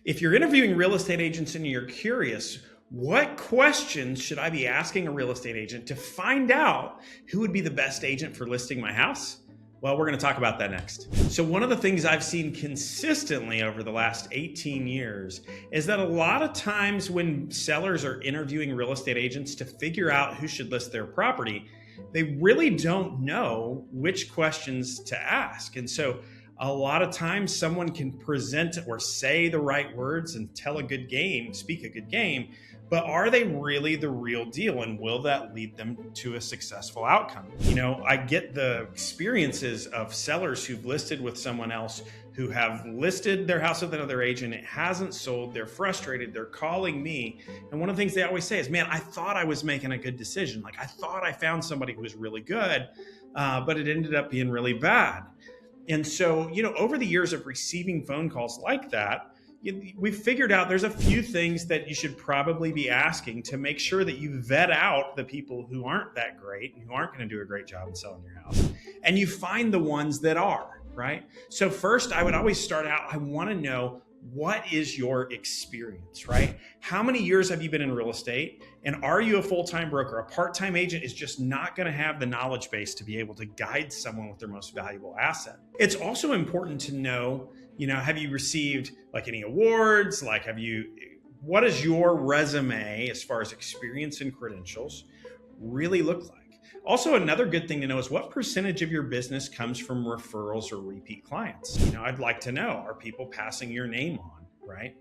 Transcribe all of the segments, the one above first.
If you're interviewing real estate agents and you're curious, what questions should I be asking a real estate agent to find out who would be the best agent for listing my house? Well, we're going to talk about that next. So one of the things I've seen consistently over the last 18 years is that a lot of times when sellers are interviewing real estate agents to figure out who should list their property, they really don't know which questions to ask. And so a lot of times someone can present or say the right words and tell a good game, speak a good game, but are they really the real deal? And will that lead them to a successful outcome? You know, I get the experiences of sellers who've listed with someone else who have listed their house with another agent. It hasn't sold. They're frustrated. They're calling me. And one of the things they always say is, man, I thought I was making a good decision. Like I thought I found somebody who was really good, but it ended up being really bad. And so, you know, over the years of receiving phone calls like that, we've figured out there's a few things that you should probably be asking to make sure that you vet out the people who aren't that great and who aren't going to do a great job in selling your house. And you find the ones that are, right? So first, I would always start out, I want to know, what is your experience, right? How many years have you been in real estate? And are you a full-time broker? A part-time agent is just not going to have the knowledge base to be able to guide someone with their most valuable asset. It's also important to know, you know, have you received like any awards? Like, what does your resume as far as experience and credentials really look like? Also, another good thing to know is what percentage of your business comes from referrals or repeat clients. You know, I'd like to know, are people passing your name on, right?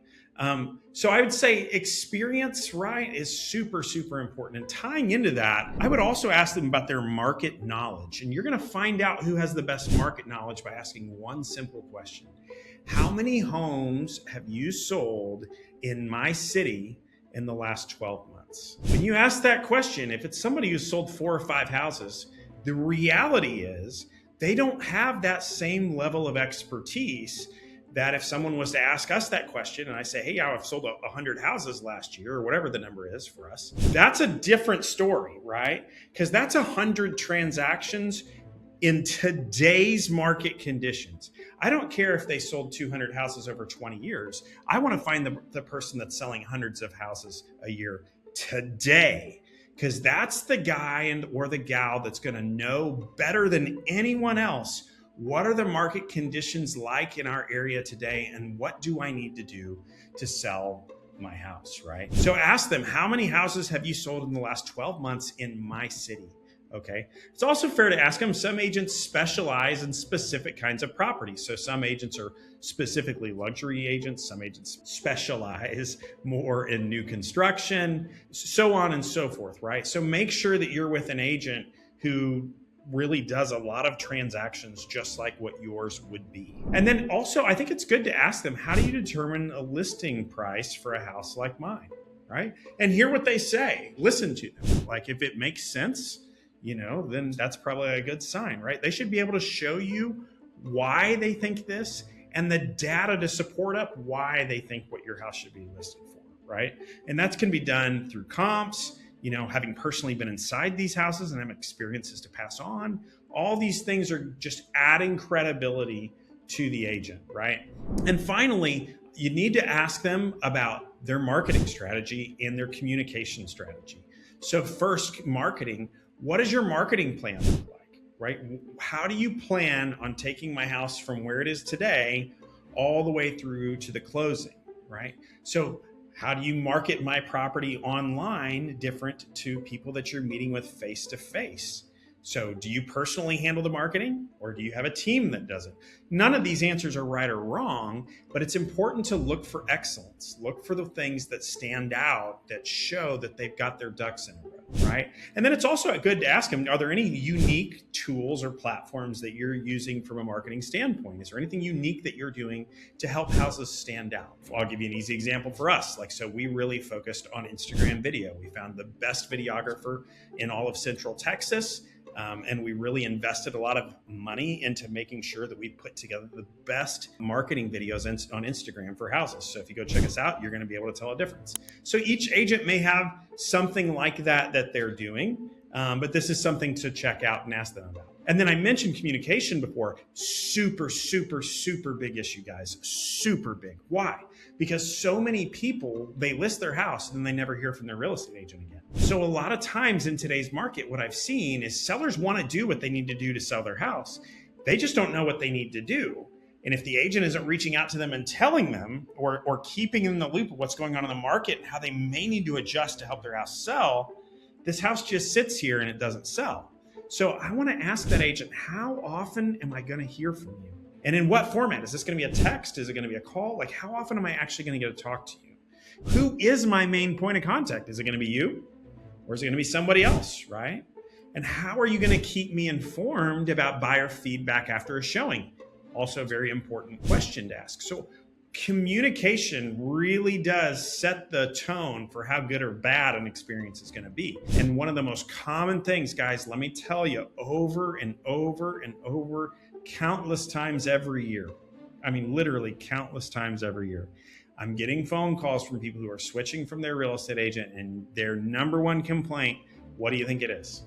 So I would say experience, right, is super, super important. And tying into that, I would also ask them about their market knowledge. And you're going to find out who has the best market knowledge by asking one simple question. How many homes have you sold in my city in the last 12 months? When you ask that question, if it's somebody who's sold 4 or 5 houses, the reality is they don't have that same level of expertise that if someone was to ask us that question and I say, hey, I've sold 100 houses last year or whatever the number is for us, that's a different story, right? Because that's 100 transactions in today's market conditions. I don't care if they sold 200 houses over 20 years. I want to find the person that's selling hundreds of houses a year today, because that's the guy or the gal that's going to know better than anyone else what are the market conditions like in our area today and what do I need to do to sell my house, right? So ask them, how many houses have you sold in the last 12 months in my city? Okay. It's also fair to ask them, some agents specialize in specific kinds of properties. So some agents are specifically luxury agents. Some agents specialize more in new construction, so on and so forth, right? So make sure that you're with an agent who really does a lot of transactions just like what yours would be. And then also, I think it's good to ask them, how do you determine a listing price for a house like mine, right? And hear what they say. Listen to them. Like if it makes sense, you know, then that's probably a good sign, right? They should be able to show you why they think this and the data to support up why they think what your house should be listed for, right? And that can be done through comps, you know, having personally been inside these houses and have experiences to pass on. All these things are just adding credibility to the agent, right? And finally, you need to ask them about their marketing strategy and their communication strategy. So first, marketing. What does your marketing plan look like, right? How do you plan on taking my house from where it is today all the way through to the closing, right? So how do you market my property online different to people that you're meeting with face to face? So do you personally handle the marketing or do you have a team that does it? None of these answers are right or wrong, but it's important to look for excellence. Look for the things that stand out that show that they've got their ducks in a row, right? And then it's also good to ask them, are there any unique tools or platforms that you're using from a marketing standpoint? Is there anything unique that you're doing to help houses stand out? I'll give you an easy example for us. So we really focused on Instagram video. We found the best videographer in all of Central Texas. And we really invested a lot of money into making sure that we put together the best marketing videos on Instagram for houses. So if you go check us out, you're going to be able to tell a difference. So each agent may have something like that they're doing, but this is something to check out and ask them about. And then I mentioned communication before. Super, super, super big issue, guys. Super big. Why? Because so many people, they list their house and then they never hear from their real estate agent again. So a lot of times in today's market, what I've seen is sellers want to do what they need to do to sell their house. They just don't know what they need to do. And if the agent isn't reaching out to them and telling them or keeping in the loop of what's going on in the market and how they may need to adjust to help their house sell, this house just sits here and it doesn't sell. So I want to ask that agent, how often am I going to hear from you? And in what format? Is this going to be a text? Is it going to be a call? Like, how often am I actually going to get to talk to you? Who is my main point of contact? Is it going to be you? Or is it going to be somebody else, right? And how are you going to keep me informed about buyer feedback after a showing? Also a very important question to ask. So communication really does set the tone for how good or bad an experience is going to be. And one of the most common things, guys, let me tell you, over and over and over, countless times every year. I mean, literally countless times every year. I'm getting phone calls from people who are switching from their real estate agent, and their number one complaint, what do you think it is?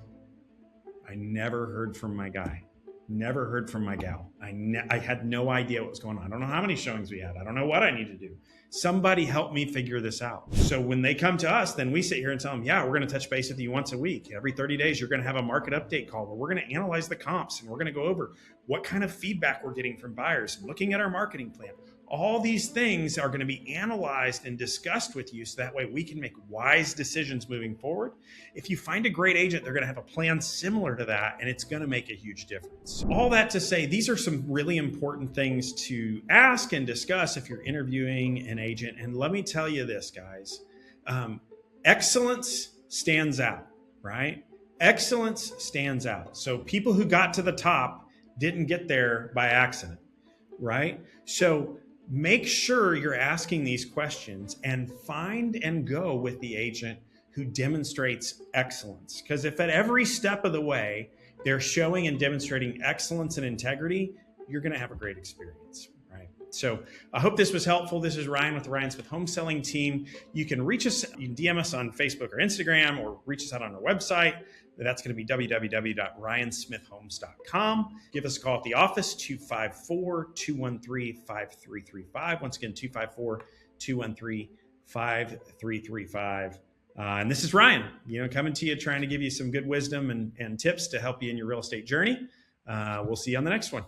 I never heard from my guy. Never heard from my gal. I had no idea what was going on. I don't know how many showings we had. I don't know what I need to do. Somebody help me figure this out. So when they come to us, then we sit here and tell them, yeah, we're going to touch base with you once a week. Every 30 days, you're going to have a market update call where we're going to analyze the comps and we're going to go over what kind of feedback we're getting from buyers and looking at our marketing plan. All these things are going to be analyzed and discussed with you so that way we can make wise decisions moving forward. If you find a great agent, they're going to have a plan similar to that, and it's going to make a huge difference. All that to say, these are some really important things to ask and discuss if you're interviewing an agent. And let me tell you this, guys, excellence stands out, right? Excellence stands out. So people who got to the top didn't get there by accident, right? So make sure you're asking these questions and find and go with the agent who demonstrates excellence. Because if at every step of the way they're showing and demonstrating excellence and integrity, you're going to have a great experience, right? So I hope this was helpful. This is Ryan with the Ryan Smith Home Selling Team. You can reach us, you can DM us on Facebook or Instagram, or reach us out on our website. That's going to be www.ryansmithhomes.com. Give us a call at the office, 254-213-5335. Once again, 254-213-5335. And this is Ryan, coming to you, trying to give you some good wisdom and tips to help you in your real estate journey. We'll see you on the next one.